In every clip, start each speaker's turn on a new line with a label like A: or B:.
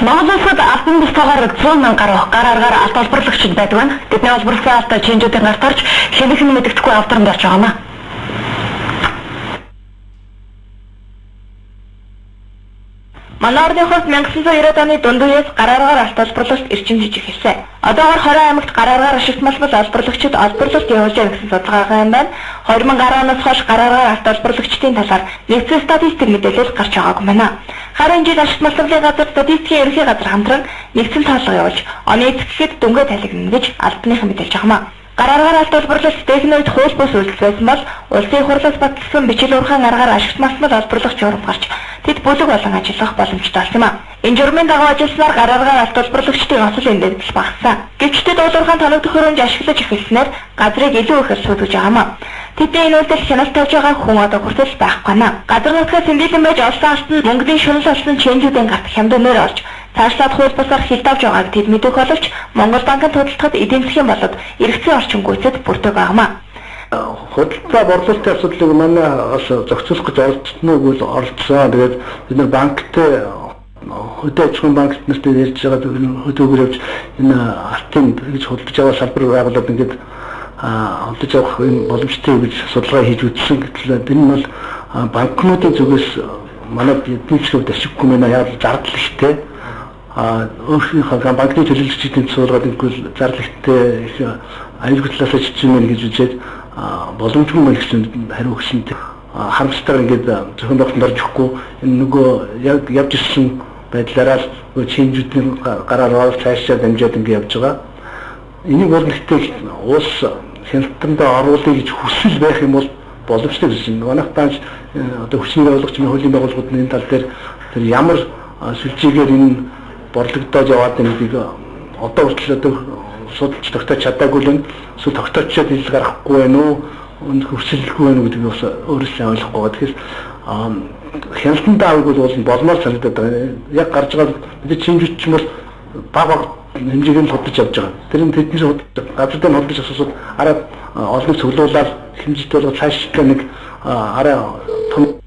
A: Монгол улсад албан бусдаар 100 мянган гараар алт олборлогчид байдаг байна. Тэдний олборлсон алт чинжүүдийн гарт орж хэнийх нь мэддэхгүй авдранд орж байгаа маа. Манай орныхоос 1990 оны дунд үеэс гарааргаар алт олборлолт эрчим жижиг хэлсэн. Одоогоор 20 аймагт гарааргаар ашиглалтмал олборлогчид олборлолт явуулж байгаа гэсэн судалгаа юм байна. 2010 оноос хойш гарааргаар алт олборлогчдын талаар нэгдсэн статистик мэдээлэл гарч байгаагүй байна. Харин жил ашиглалтмалын газар статистикийн ерөнхий газар хамтран нэгдсэн тоолго явуулж оны эцэхэд дүнгээ талигдана гэж албаныхан мэдээлж байгаа маа. Гарааргаар алт олборлолт техникт хууль бус үйлдэл байсан бол улсын хурлаас батлсан бичил ургаан аргаар ашиглалтмал олборлогч журам гарч тэд бүлэг болон ажиллах боломжтой болсон юм а. Энэ журмын дагуу ажилласнаар гарааргаар алт олборлогчдын осол эндээс багассан. Гэвч тэд уулуурхаан тоног төхөөрөмж ашиглаж эхэлснээр газрыг илүү ихээр сүйдэж байгаа маа. Тэдний энэ үйлдэл хяналт тавьж байгаа хүн одоо хүртэл байхгүй наа. Газар нутгаас сэмдэлэн байж олсон алт нь мөнгөний шунал болсон чэнжүүдийн гарт хямднаар орж цаашлаад хууль бусаар хилдавж байгааг тэд мэдэх боловч Монгол банкын тодтолцоход эдийн засгийн болоод эргэцийн орчин гүйцэд бүрдэг байгаа маа.
B: Хөдөлთა борлуулалтын асуудлыг манай бас зохицуулах гэж оролцсон уу гэвэл оролцсон. Тэгээд бид нар банктай хөдөө аж ахуйн банкт нартай ярьж байгаа хөдөөгөр явж энэ алтын гэж худалдаж авах салбар байгуулад ингээд худалдаж авах энэ боломжтой гэж судалгаа хийж үзсэн гэтэл энэ нь бол банкнуудын зүгээс манай эдийн засгийн ашиггүй мэнэ яа зардал ихтэй өөрийнхөө банкны төлөөлөгчдийн цуураад ингүүл зардал ихтэй их аюулгүй талаас чичмэн гэж үзээд боломжгүй мэн гэсэн хариу өгсөнтэй харамсалтай ингээд зөвхөн тогтмол орж ихгүй энэ нөгөө яг явж ирсэн байдлаараа л чинжүүдийн гараар орж цаашаа дамжаад ингээд явж байгаа. Энийг бол нэгтэй уус хяналтанд оруулах гэж хүсэл байх юм бол боломжтой гэсэн. Манайх банк одоо хүчний байгуулагч хуулийн байгууллагууд энэ тал дээр тэр ямар сүлжээгээр энэ борлогдоод яваад байдгийг одоо хүртэл одоо судалж тогтоож чадаагүй л эсвэл тогтоочод хил гарахгүй байна уу хүсэлгүй байна уу гэдгийг бас өөрөөсөө ойлгохгүй байгаа. Тэгэхээр хяналтанд авах бол болмоор санагдаад байгаа. Яг гарч байгаа бид чинжүүч ч юм бол баг хэмжээгээр нь худалдаж авч байгаа. Тэр нь тэдний газрын худалдаж авсууд араа олныг цуглуулаад хэмжээтэй бол цаашдаа нэг араа том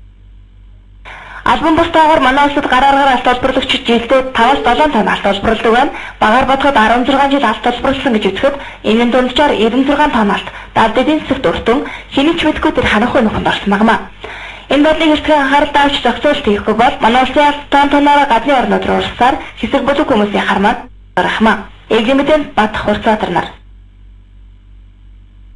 A: албан бусдаагаар манай улсад гарааргаар алт олборлогчид жилдээ 5-7 тонн алт олборлдог байна. Багаар бодоход 16 жил алт олборлсон гэж үзэхэд энэ дунджаар 96 тонн алт далд эдийн засагт уртун хэний ч мэдгүй тэр ханах өнөхөнд орсон магмаа. Энэ бодлыг хэрхэн анхаарал тавьж зохицуулт хийхгүй бол манай улсын алт тонноор гадны орнууд руу урсаар хэсэг бүлэг хүмүүсийн хармаад гарахмаа. Ээлжин мэдэн Бат Хурцаатар нар